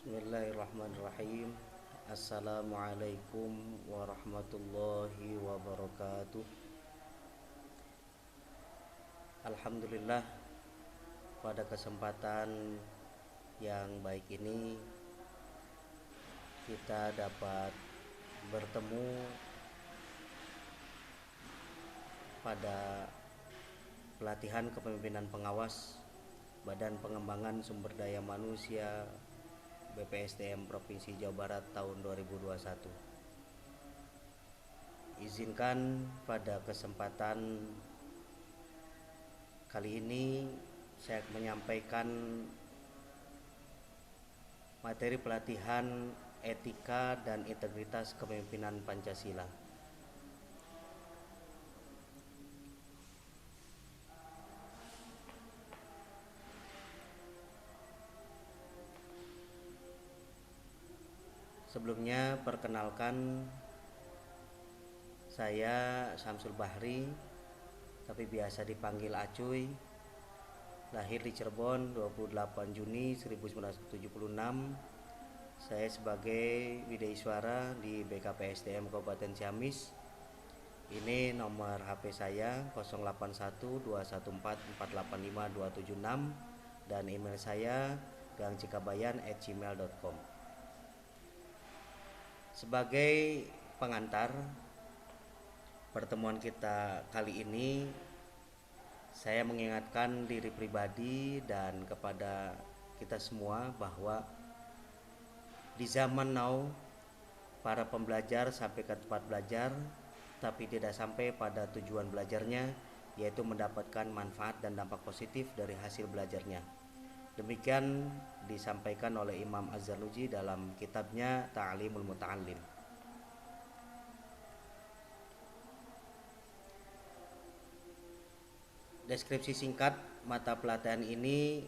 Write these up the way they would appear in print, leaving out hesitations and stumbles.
Bismillahirrahmanirrahim. Assalamualaikum warahmatullahi wabarakatuh. Alhamdulillah, pada kesempatan yang baik ini kita dapat bertemu pada pelatihan kepemimpinan pengawas Badan Pengembangan Sumber Daya Manusia BPSDM Provinsi Jawa Barat tahun 2021. Izinkan pada kesempatan kali ini saya menyampaikan materi pelatihan etika dan integritas kepemimpinan Pancasila. Sebelumnya perkenalkan, saya Samsul Bahri, tapi biasa dipanggil Acuy. Lahir di Cirebon 28 Juni 1976. Saya sebagai Wideiswara di BKPSDM Kabupaten Ciamis. Ini nomor HP saya 081214485276 dan email saya gangcikabayan@gmail.com. Sebagai pengantar pertemuan kita kali ini, saya mengingatkan diri pribadi dan kepada kita semua bahwa di zaman now para pembelajar sampai ke tempat belajar tapi tidak sampai pada tujuan belajarnya, yaitu mendapatkan manfaat dan dampak positif dari hasil belajarnya. Demikian disampaikan oleh Imam Az-Zarnuji dalam kitabnya Ta'limul Muta'allim. Deskripsi singkat mata pelatihan ini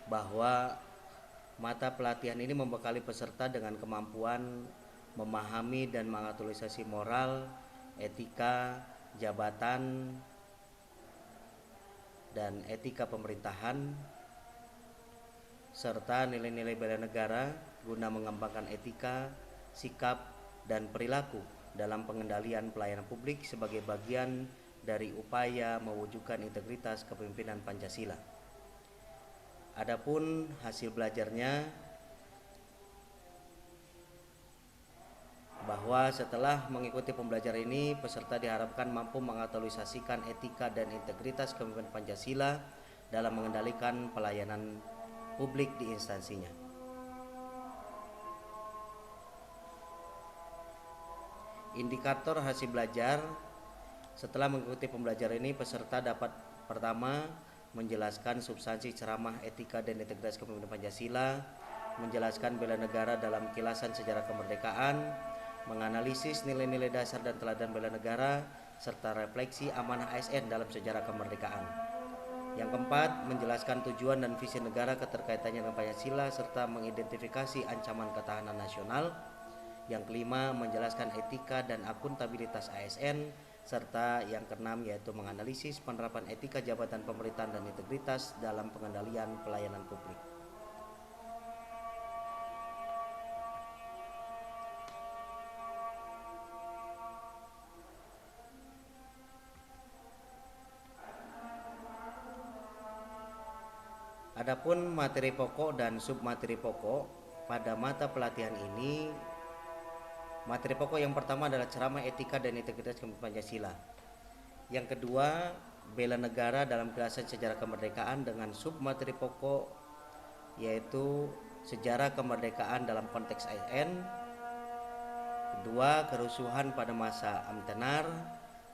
bahwa mata pelatihan ini membekali peserta dengan kemampuan memahami dan mengaktualisasi moral, etika, jabatan, dan etika pemerintahan, serta nilai-nilai bela negara guna mengembangkan etika, sikap, dan perilaku dalam pengendalian pelayanan publik sebagai bagian dari upaya mewujudkan integritas kepemimpinan Pancasila. Adapun hasil belajarnya bahwa setelah mengikuti pembelajaran ini, peserta diharapkan mampu mengaktualisasikan etika dan integritas kepemimpinan Pancasila dalam mengendalikan pelayanan publik di instansinya. Indikator hasil belajar: setelah mengikuti pembelajaran ini, peserta dapat pertama menjelaskan substansi ceramah etika dan integritas kepemimpinan Pancasila, menjelaskan bela negara dalam kilasan sejarah kemerdekaan, menganalisis nilai-nilai dasar dan teladan bela negara, serta refleksi amanah ASN dalam sejarah kemerdekaan. Yang keempat, menjelaskan tujuan dan visi negara keterkaitannya dengan Pancasila, serta mengidentifikasi ancaman ketahanan nasional. Yang kelima, menjelaskan etika dan akuntabilitas ASN, serta yang keenam yaitu menganalisis penerapan etika jabatan pemerintahan dan integritas dalam pengendalian pelayanan publik. Adapun materi pokok dan submateri pokok pada mata pelatihan ini, materi pokok yang pertama adalah ceramah etika dan integritas kepemimpinan Pancasila. Yang kedua, bela negara dalam kilasan sejarah kemerdekaan dengan submateri pokok yaitu sejarah kemerdekaan dalam konteks ASN. Kedua, kerusuhan pada masa Amtenar.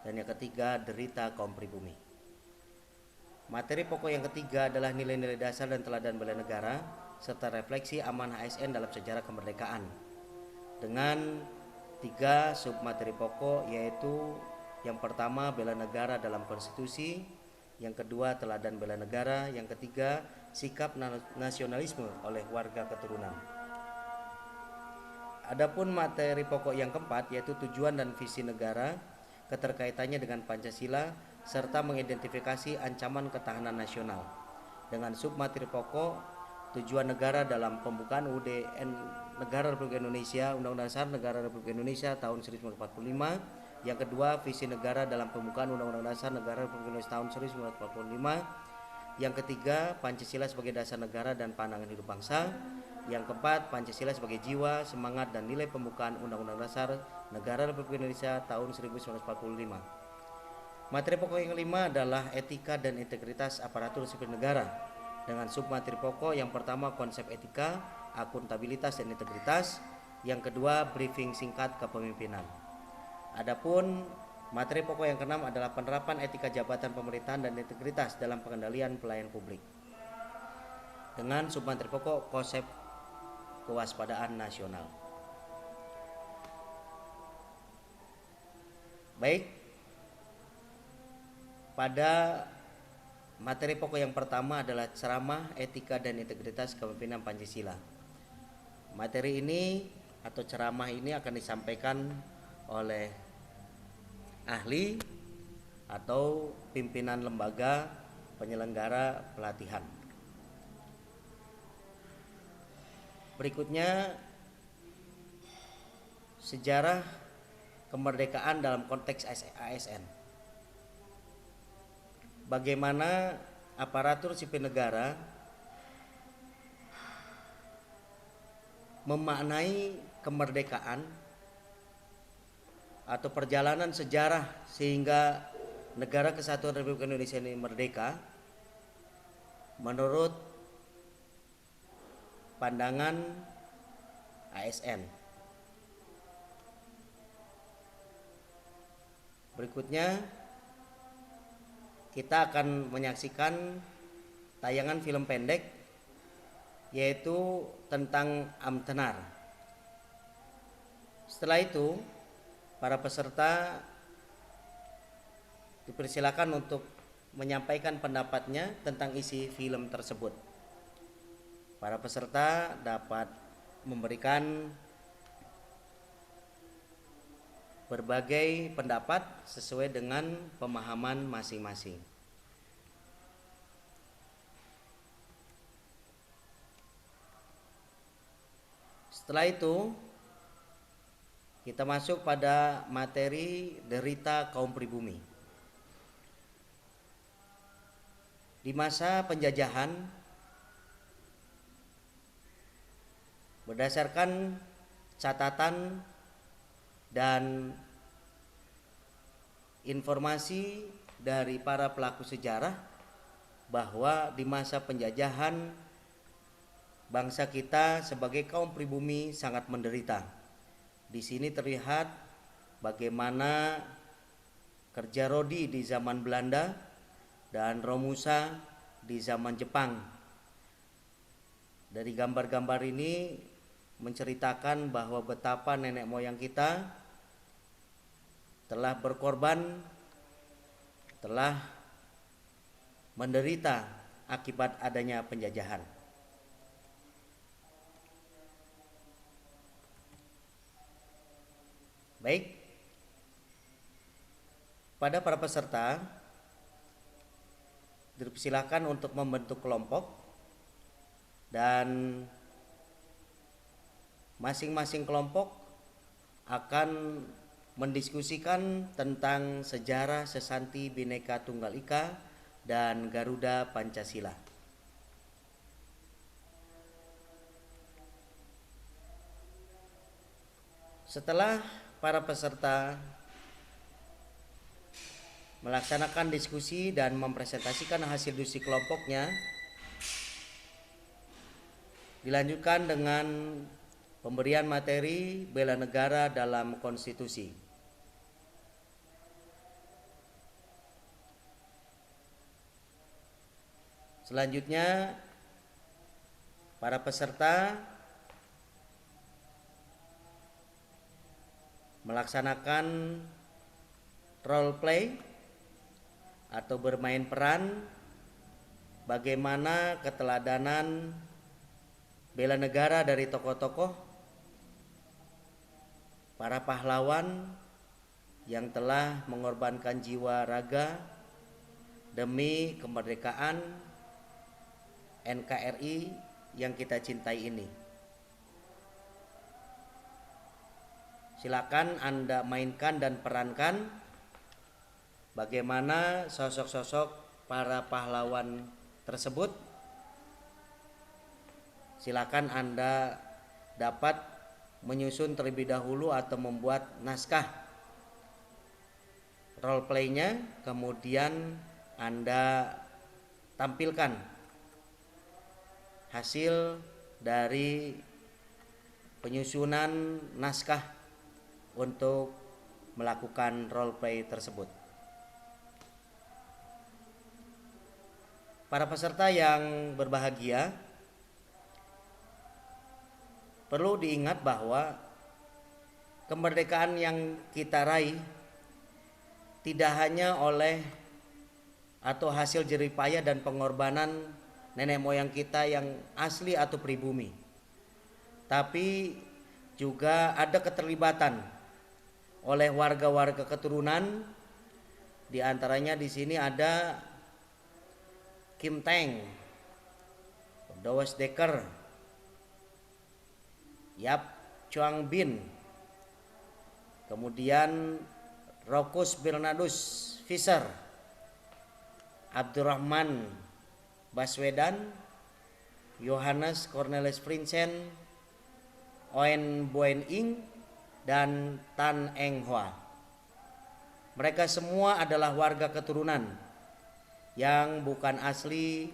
Dan yang ketiga, derita kaum pribumi. Materi pokok yang ketiga adalah nilai-nilai dasar dan teladan bela negara serta refleksi amanah ASN dalam sejarah kemerdekaan dengan 3 submateri pokok, yaitu yang pertama bela negara dalam konstitusi, yang kedua teladan bela negara, yang ketiga sikap nasionalisme oleh warga keturunan. Adapun materi pokok yang keempat yaitu tujuan dan visi negara, keterkaitannya dengan Pancasila, serta mengidentifikasi ancaman ketahanan nasional dengan submateri pokok tujuan negara dalam pembukaan UUD Negara Republik Indonesia, Undang-Undang Dasar Negara Republik Indonesia tahun 1945. Yang kedua, visi negara dalam pembukaan Undang-Undang Dasar Negara Republik Indonesia tahun 1945. Yang ketiga, Pancasila sebagai dasar negara dan pandangan hidup bangsa. Yang keempat, Pancasila sebagai jiwa, semangat, dan nilai pembukaan Undang-Undang Dasar Negara Republik Indonesia tahun 1945. Materi pokok yang kelima adalah etika dan integritas aparatur sipil negara, dengan submateri pokok yang pertama konsep etika, akuntabilitas dan integritas. Yang kedua, briefing singkat kepemimpinan. Adapun materi pokok yang keenam adalah penerapan etika jabatan pemerintahan dan integritas dalam pengendalian pelayanan publik, dengan submateri pokok konsep kewaspadaan nasional. Baik, pada materi pokok yang pertama adalah ceramah etika dan integritas kepemimpinan Pancasila. Materi ini atau ceramah ini akan disampaikan oleh ahli atau pimpinan lembaga penyelenggara pelatihan. Berikutnya, sejarah kemerdekaan dalam konteks ASN. Bagaimana aparatur sipil negara memaknai kemerdekaan atau perjalanan sejarah sehingga negara kesatuan Republik Indonesia ini merdeka menurut pandangan ASN. Berikutnya kita akan menyaksikan tayangan film pendek yaitu tentang Amtenar. Setelah itu para peserta dipersilakan untuk menyampaikan pendapatnya tentang isi film tersebut. Para peserta dapat memberikan berbagai pendapat sesuai dengan pemahaman masing-masing. Setelah itu kita masuk pada materi derita kaum pribumi. Di masa penjajahan, berdasarkan catatan dan informasi dari para pelaku sejarah bahwa di masa penjajahan bangsa kita sebagai kaum pribumi sangat menderita. Di sini terlihat bagaimana kerja rodi di zaman Belanda dan Romusa di zaman Jepang. Dari gambar-gambar ini menceritakan bahwa betapa nenek moyang kita telah berkorban, telah menderita akibat adanya penjajahan. Baik, pada para peserta dipersilakan untuk membentuk kelompok dan masing-masing kelompok akan mendiskusikan tentang sejarah Sesanti Bhinneka Tunggal Ika dan Garuda Pancasila. Setelah para peserta melaksanakan diskusi dan mempresentasikan hasil diskusi kelompoknya, dilanjutkan dengan pemberian materi bela negara dalam konstitusi. Selanjutnya, para peserta melaksanakan role play atau bermain peran bagaimana keteladanan bela negara dari tokoh-tokoh para pahlawan yang telah mengorbankan jiwa raga demi kemerdekaan NKRI yang kita cintai ini. Silakan Anda mainkan dan perankan bagaimana sosok-sosok para pahlawan tersebut. Silakan Anda dapat menyusun terlebih dahulu atau membuat naskah role play-nya, kemudian Anda tampilkan hasil dari penyusunan naskah untuk melakukan role play tersebut. Para peserta yang berbahagia, perlu diingat bahwa kemerdekaan yang kita raih tidak hanya oleh atau hasil jerih payah dan pengorbanan nenek moyang kita yang asli atau pribumi, tapi juga ada keterlibatan oleh warga-warga keturunan. Di antaranya di sini ada Kim Teng, Dowes Dekker, Yap Chuang Bin, kemudian Rokus Bernardus Fischer, Abdurrahman Baswedan, Johannes Cornelis Prinsen, Oen Boen Ing, dan Tan Eng Hoa. Mereka semua adalah warga keturunan yang bukan asli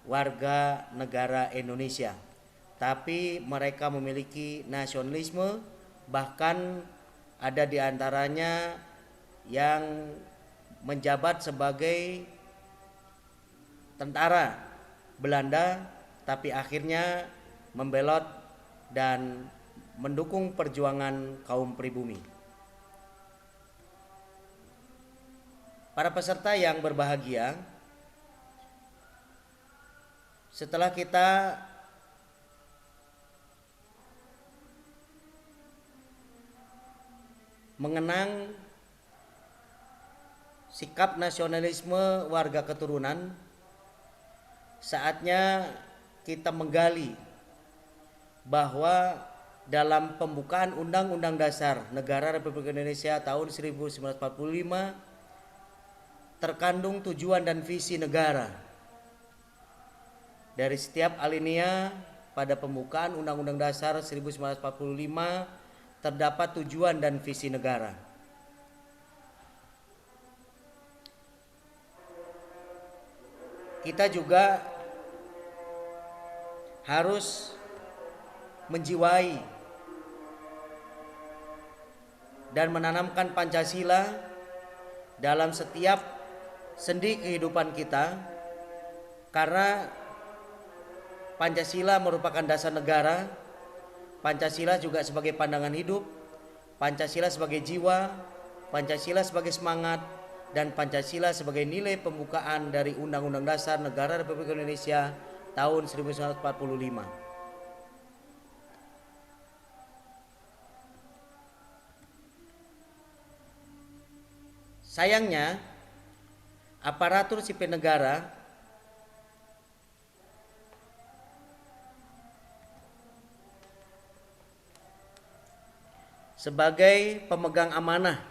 warga negara Indonesia, tapi mereka memiliki nasionalisme, bahkan ada di antaranya yang menjabat sebagai tentara Belanda, tapi akhirnya membelot dan mendukung perjuangan kaum pribumi. Para peserta yang berbahagia, setelah kita mengenang sikap nasionalisme warga keturunan, saatnya kita menggali bahwa dalam pembukaan Undang-Undang Dasar Negara Republik Indonesia tahun 1945 terkandung tujuan dan visi negara. Dari setiap alinea pada pembukaan Undang-Undang Dasar 1945 terdapat tujuan dan visi negara. Kita juga harus menjiwai dan menanamkan Pancasila dalam setiap sendi kehidupan kita, karena Pancasila merupakan dasar negara. Pancasila juga sebagai pandangan hidup, Pancasila sebagai jiwa, Pancasila sebagai semangat, dan Pancasila sebagai nilai pembukaan dari Undang-Undang Dasar Negara Republik Indonesia tahun 1945. Sayangnya, aparatur sipil negara sebagai pemegang amanah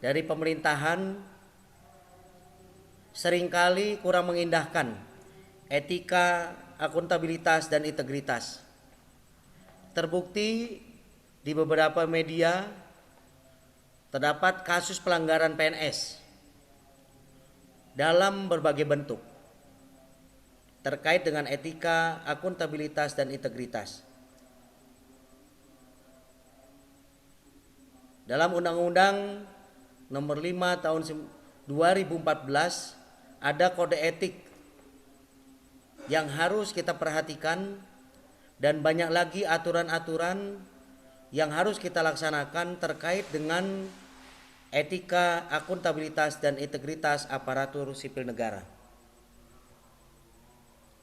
dari pemerintahan seringkali kurang mengindahkan etika, akuntabilitas, dan integritas. Terbukti di beberapa media terdapat kasus pelanggaran PNS dalam berbagai bentuk terkait dengan etika, akuntabilitas, dan integritas. Dalam Undang-Undang Nomor 5 Tahun 2014 ada kode etik yang harus kita perhatikan, dan banyak lagi aturan-aturan yang harus kita laksanakan terkait dengan etika, akuntabilitas, dan integritas aparatur sipil negara.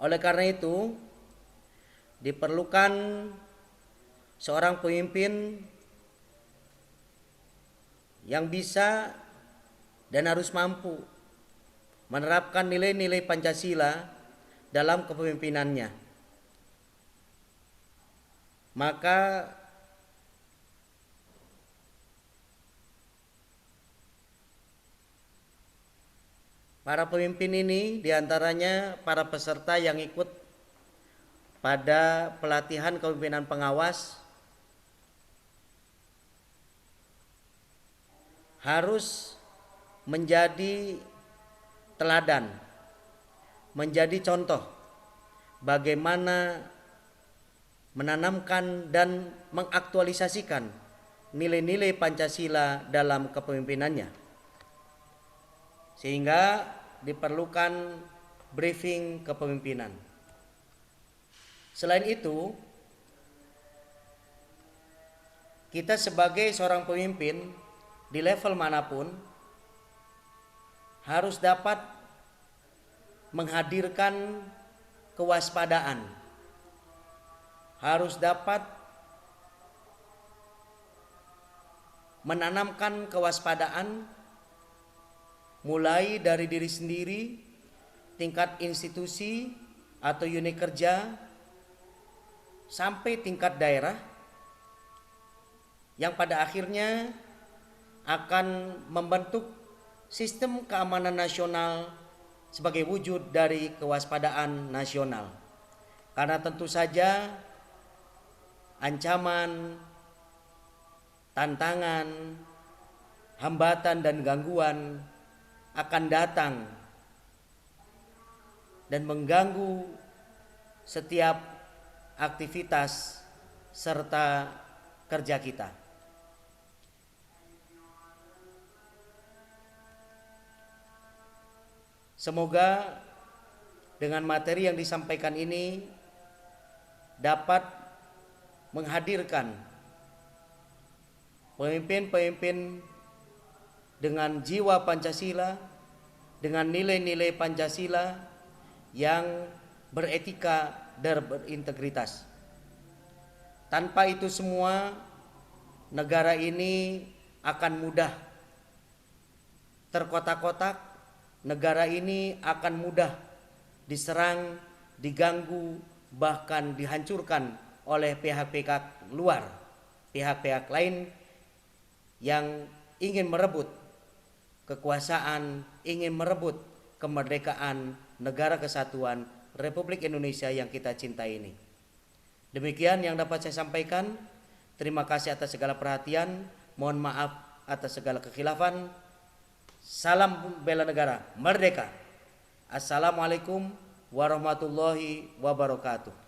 Oleh karena itu, diperlukan seorang pemimpin yang bisa dan harus mampu menerapkan nilai-nilai Pancasila dalam kepemimpinannya. Maka para pemimpin ini diantaranya para peserta yang ikut pada pelatihan kepemimpinan pengawas harus menjadi teladan, menjadi contoh bagaimana menanamkan dan mengaktualisasikan nilai-nilai Pancasila dalam kepemimpinannya. Sehingga diperlukan briefing kepemimpinan. Selain itu, kita sebagai seorang pemimpin di level manapun harus dapat menghadirkan kewaspadaan, harus dapat menanamkan kewaspadaan mulai dari diri sendiri, tingkat institusi atau unit kerja, sampai tingkat daerah, yang pada akhirnya akan membentuk sistem keamanan nasional sebagai wujud dari kewaspadaan nasional. Karena tentu saja ancaman, tantangan, hambatan dan gangguan akan datang dan mengganggu setiap aktivitas serta kerja kita. Semoga dengan materi yang disampaikan ini dapat menghadirkan pemimpin-pemimpin dengan jiwa Pancasila, dengan nilai-nilai Pancasila yang beretika dan berintegritas. Tanpa itu semua, negara ini akan mudah terkotak-kotak, negara ini akan mudah diserang, diganggu, bahkan dihancurkan oleh pihak-pihak luar, pihak-pihak lain yang ingin merebut kekuasaan, ingin merebut kemerdekaan negara kesatuan Republik Indonesia yang kita cintai ini. Demikian yang dapat saya sampaikan. Terima kasih atas segala perhatian. Mohon maaf atas segala kekhilafan. Salam bela negara, merdeka. Assalamualaikum warahmatullahi wabarakatuh.